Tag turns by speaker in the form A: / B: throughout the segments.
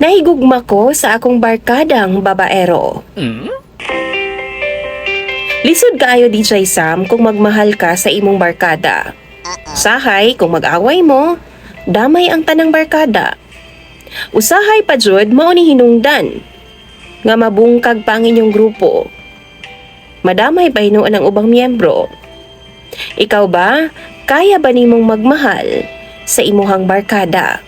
A: Nahigugma ko sa akong barkadang babaero. Lisod kaayo DJ Sam kung magmahal ka sa imong barkada. Usahay kung mag-away mo, damay ang tanang barkada. Usahay pa jud mao ni hinungdan nga mabungkag pa ang inyong grupo. Madamay pa hinuon ang ubang miyembro. Ikaw ba, kaya ba nimong magmahal sa imuhang barkada?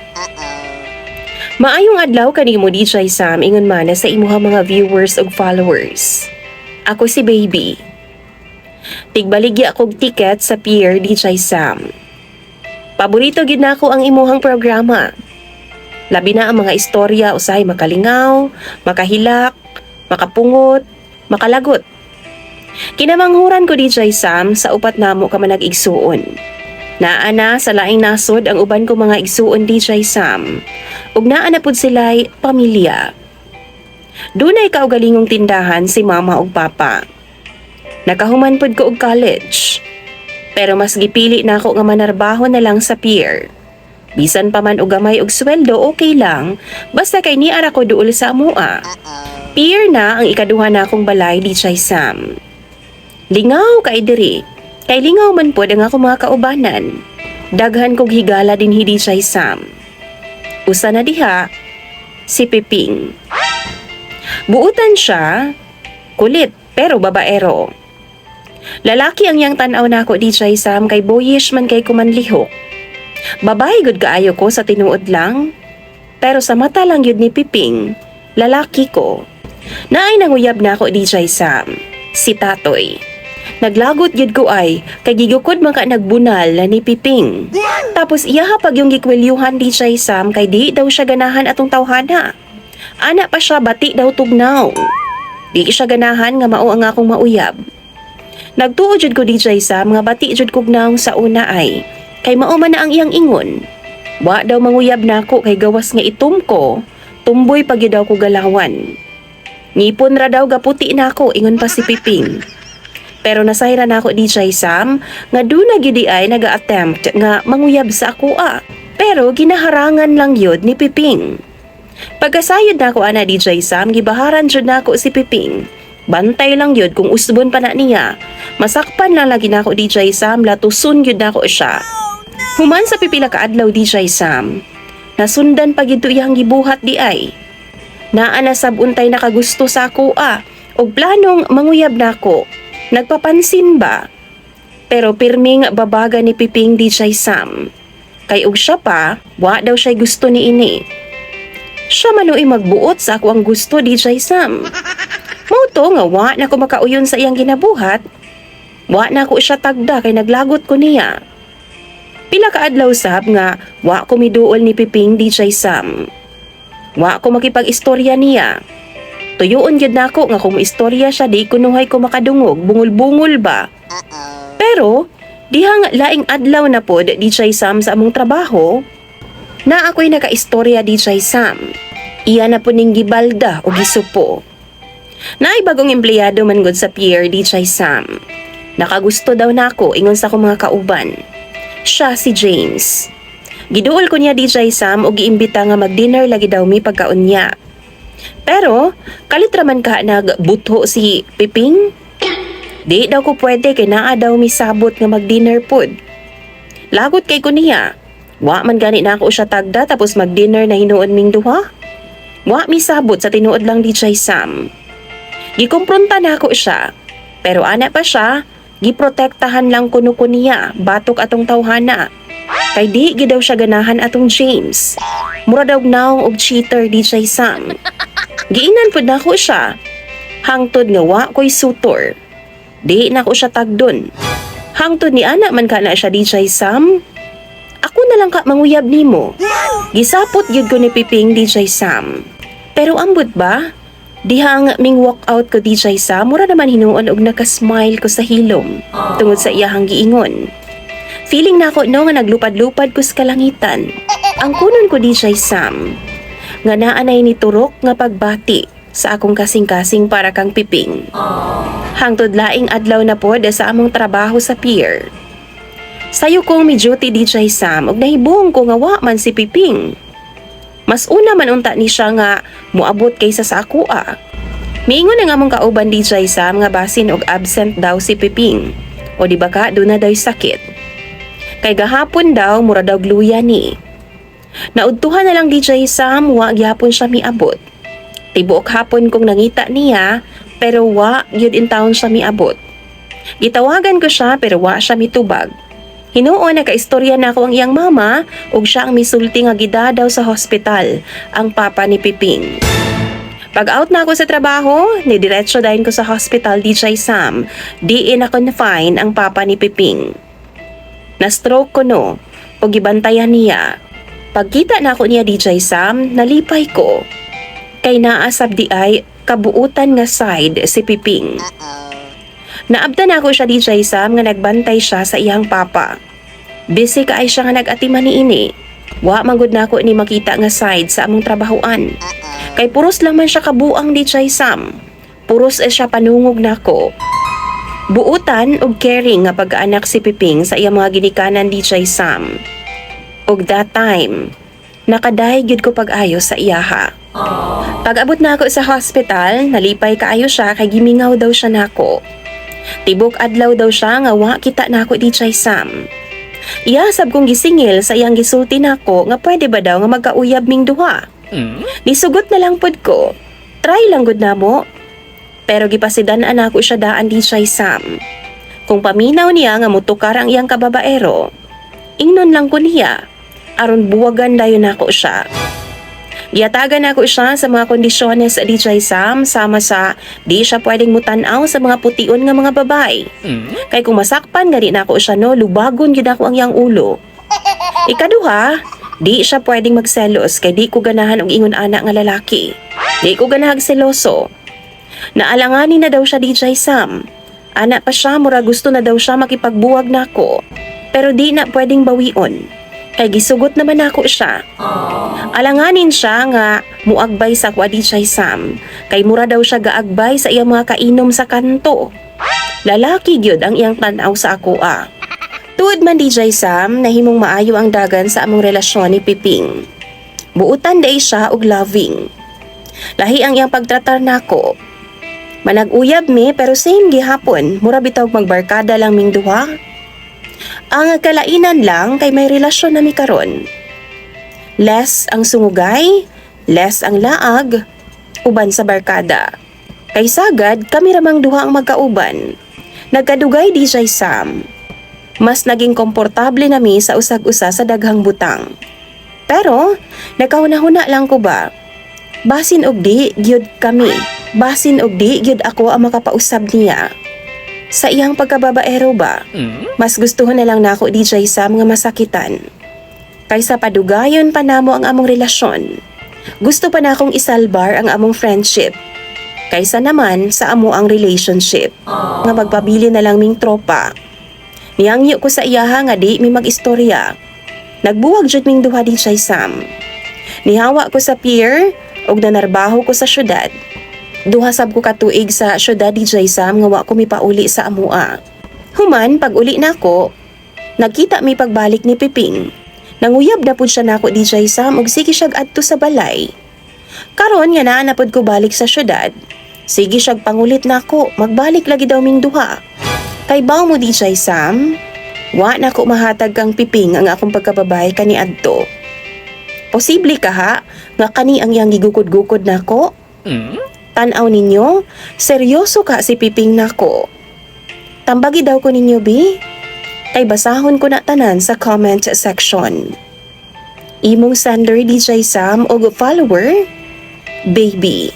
A: Maayong adlaw kanimo DJ Sam ingon mana sa imuhang mga viewers ug followers. Ako si Baby. Tigbaligya akong ticket sa Pier DJ Sam. Paborito gid nako ang imuhang programa. Labi na ang mga istorya usahay makalingaw, makahilak, makapungot, makalagot. Kinamanghuran ko DJ Sam sa upat namo ka man nag-igsuon. Naana sa laing nasod ang uban ko mga igsuon DJ Sam. Ug naana pud sila'y pamilya. Dunay kaugalingong tindahan si mama ug papa. Nakahuman pud ko og college. Pero mas gipili na ako nga manarbaho na lang sa pier. Bisan pa man og gamay og sweldo okay lang, basta kay niara ko duol sa amua. Pier na ang ikaduha na akong balay DJ Sam. Lingaw kay diri. Kay lingaw man po ang ako mga kaubanan. Daghan kog higala din DJ Sam. Usa na diha, si Piping. Buutan siya, kulit pero babaero. Lalaki ang yang tanaw nako DJ Sam kay boyish man kay kumanlihok. Babae gud kaayo ko sa tinuod lang. Pero sa mata lang yun ni Piping, lalaki ko. Naay nanguyab nako DJ Sam, si Tatoy. Naglagot gyud ko ay kay gigukod man ka nagbunal na ni Piping. Tapos iyaha pag yung gikwelyuhan DJ Sam kay di daw siya ganahan atong tawhana. Ana pa siya bati daw tugnaw. Di siya ganahan nga mao ang akong mauyab. Nagtuo jud ko DJ Sam nga bati jud kog naong sa una ay kay mao man na ang iyang ingon. Wa daw manguyab nako kay gawas nga itom ko, tumboy pag daw ko galawan. Ngipon ra daw gaputi nako ingon pa si Piping. Pero nasayra na ako DJ Sam nga duna gidi ay naga-attempt nga manguyab sa ako Pero ginaharangan lang yun ni Piping. Pagkasayod na ako ana DJ Sam, gibaharan jud na ako si Piping. Bantay lang yun kung usbon pa na niya. Masakpan lang lagi na ako DJ Sam, latusun yun na ako siya. Human sa pipila ka adlaw DJ Sam, nasundan pag ito iyang gibuhat di ay. Naa na sabuntay nakagusto sa ako og planong manguyab na ako. Nagpapansin ba? Pero pirming babaga ni Piping DJ Sam. Kay og siya pa, wa daw siya gusto ni ini. Siya manuoy magbuot sa ako ang gusto DJ Sam. Mauto nga wa na ko makauyon sa iyang ginabuhat. Wa na ko siya tagda kay naglagot ko niya. Pila ka adlaw sab nga wa ko miduol ni Piping DJ Sam. Wa ko makipag-istorya niya. Tuyoon gyud nako nga kung istorya siya di kunuhay ko makadungog, bungol-bungol ba. Pero dihang laing adlaw na pod DJ Sam sa among trabaho, na ako'y naka-istorya DJ Sam. Iya na po ning gibalda o gisupo. Naay bagong empleyado man gud sa pier DJ Sam. Nakagusto daw nako ingon sa akong mga kauban. Siya si James. Giduol ko niya DJ Sam og giimbita nga mag-dinner lagi daw mi pagkaon niya. Pero, kalitra man ka nagbutho si Piping? Di daw ko pwede kay naa daw misabot nga mag-dinner pod. Lagot kay ko niya. Wa man gani na ako siya tagda tapos mag-dinner na hinuon ming duha. Wa misabot sa tinuod lang DJ Sam. Gikumpronta na ako siya. Pero ana pa siya, giprotektahan lang kuno ko niya, batok atong tawhana. Kay di gidaw siya ganahan atong James. Mura daw naong og cheater DJ Sam. Giinan pud nako siya. Hangtod nga wa ko'y sutor. Di na ko siya tagdon. Hangtod ni ana man kana siya DJ Sam. Ako na lang ka manguyab nimo. Gisapot gyud ko ni Piping DJ Sam. Pero ambot ba? Dihang ming walk out ko DJ Sam, mura naman hinuon og naka-smile ko sa hilom tungod sa iyahang giingon. Feeling na ako no nga naglupad-lupad ko sa kalangitan. Ang kunon ko DJ Sam, nga naanay ni turok nga pagbati sa akong kasing-kasing para kang Piping. Hangtod laing adlaw na pod sa among trabaho sa pier. Sayo kong mi duty DJ Sam ug nahibong ko nga wa man si Piping. Mas una man unta ni siya nga muabot kaysa sa ako Miingon na nga mong kauban DJ Sam nga basin og absent daw si Piping. O di ba ka, doon na daw sakit. Kay gahapon daw, mura daw gluya ni. Naudtuhan na lang DJ Sam, wa gyapon siya miabot. Tibuok hapon kong nangita niya, pero wa gyud in town siya miabot. Gitawagan ko siya pero wa siya mitubag. Hinuon nakaistorya na ako ang iyang mama ug siya ang misulti nga gidadaw sa hospital, ang papa ni Piping. Pag out na ako sa trabaho, nidiretso dahin ko sa hospital DJ Sam. Diin na confine ang papa ni Piping. Na-stroke ko no, o gibantayan niya. Pagkita na ako niya DJ Sam, nalipay ko. Kay naasab di ay kabuutan nga side si Piping. Naabdan ako siya DJ Sam nga nagbantay siya sa iyang papa. Busy ka ay siya nga nag-atiman ni ini. Wa manggod na ako ni makita nga side sa among trabahoan. Kay puros lang man siya kabuang DJ Sam. Puros siya panungog nako. Buutan og caring nga pag-anak si Piping sa iyang mga ginikanan DJ Sam. Og that time, nakaday gyud ko pag-ayo sa iyaha. Pag-abot na ako sa hospital, nalipay kaayo siya kay gimingaw daw siya nako. Tibok adlaw daw siya nga wa kita nako DJ Sam. Iyasab kong gisingil sa iyang gisulti nako nga pwede ba daw nga magkauyab ming duha. Nisugot na lang pod ko. Try lang gud namo. Pero gipasidan-an ako siya daan DJ Sam. Kung paminaw niya nga mutukar ang iyang kababaero, ingnon lang ko niya. Aron buwagan dayon nako siya. Giyatagan ako siya sa mga kondisyones DJ Sam sama sa di siya pwedeng mutanaw sa mga pution nga mga babay. Kay kung masakpan gani nako siya no, lubagon gyud ako ang iyang ulo. Ikaduha, di siya pwedeng magselos kay di ko ganahan og ingon anak nga lalaki. Di ko ganahag seloso. Naalanganin na daw siya DJ Sam. Anak pa siya, mura gusto na daw siya makipagbuwag nako. Pero di na pwedeng bawion. Kay gisugot naman ako siya. Alanganin siya nga muagbay sa kwa DJ Sam. Kay mura daw siya gaagbay sa iyang mga kainom sa kanto. Lalaki gyud ang iyang tanaw sa ako Tuod man DJ Sam, nahimong maayo ang dagan sa among relasyon ni Piping. Buutan day siya og loving. Lahi ang iyang pagtratar nako. Manag-uyab mi pero same gihapon, mura bitaw magbarkada lang ming duha. Ang kalainan lang kay may relasyon na mi karon. Less ang sungugay, less ang laag, uban sa barkada. Kay sagad kami ramang duha ang magkauban. Nagkadugay DJ Sam. Mas naging komportable nami sa usag-usa sa daghang butang. Pero, nagkahuna-huna lang ko ba? Basin og di, gyud kami. Basin og di, gyud ako ang makapausab niya. Sa iyang pagkababaero ba? Mas gustuhan na lang nako DJ Sam nga masakitan. Kaysa padugayon pa namo ang among relasyon. Gusto pa na akong isalbar ang among friendship. Kaysa naman sa amo ang relationship. Nga magpabili na lang ming tropa. Niyangyo ko sa iyaha nga di mi mag-istorya. Nagbuwag jud ming duha DJ Sam. Nihawa ko sa pier og nanarbaho ko sa syudad. Duha sab ko katuig sa syudad DJ Sam nga wa ko mipauli sa amua. Human pag uli nako, nagkita mi pagbalik ni Piping. Nanguyab na pud siya nako DJ Sam og sige siya adto sa balay. Karon nga naa na pud ko balik sa syudad. Sige siya pangulit nako, magbalik lagi daw ming duha. Kay baw mo DJ Sam, wa na ko mahatag kang Piping ang akong pagkababay kani adto. Posible ka ha, nga kani ang iyang gigukod-gukod nako? Tanaw ninyo, seryoso ka si Piping nako. Tambagi daw ko ninyo bi? Kay basahon ko na tanan sa comment section. Imong sender DJ Sam og follower, Baby.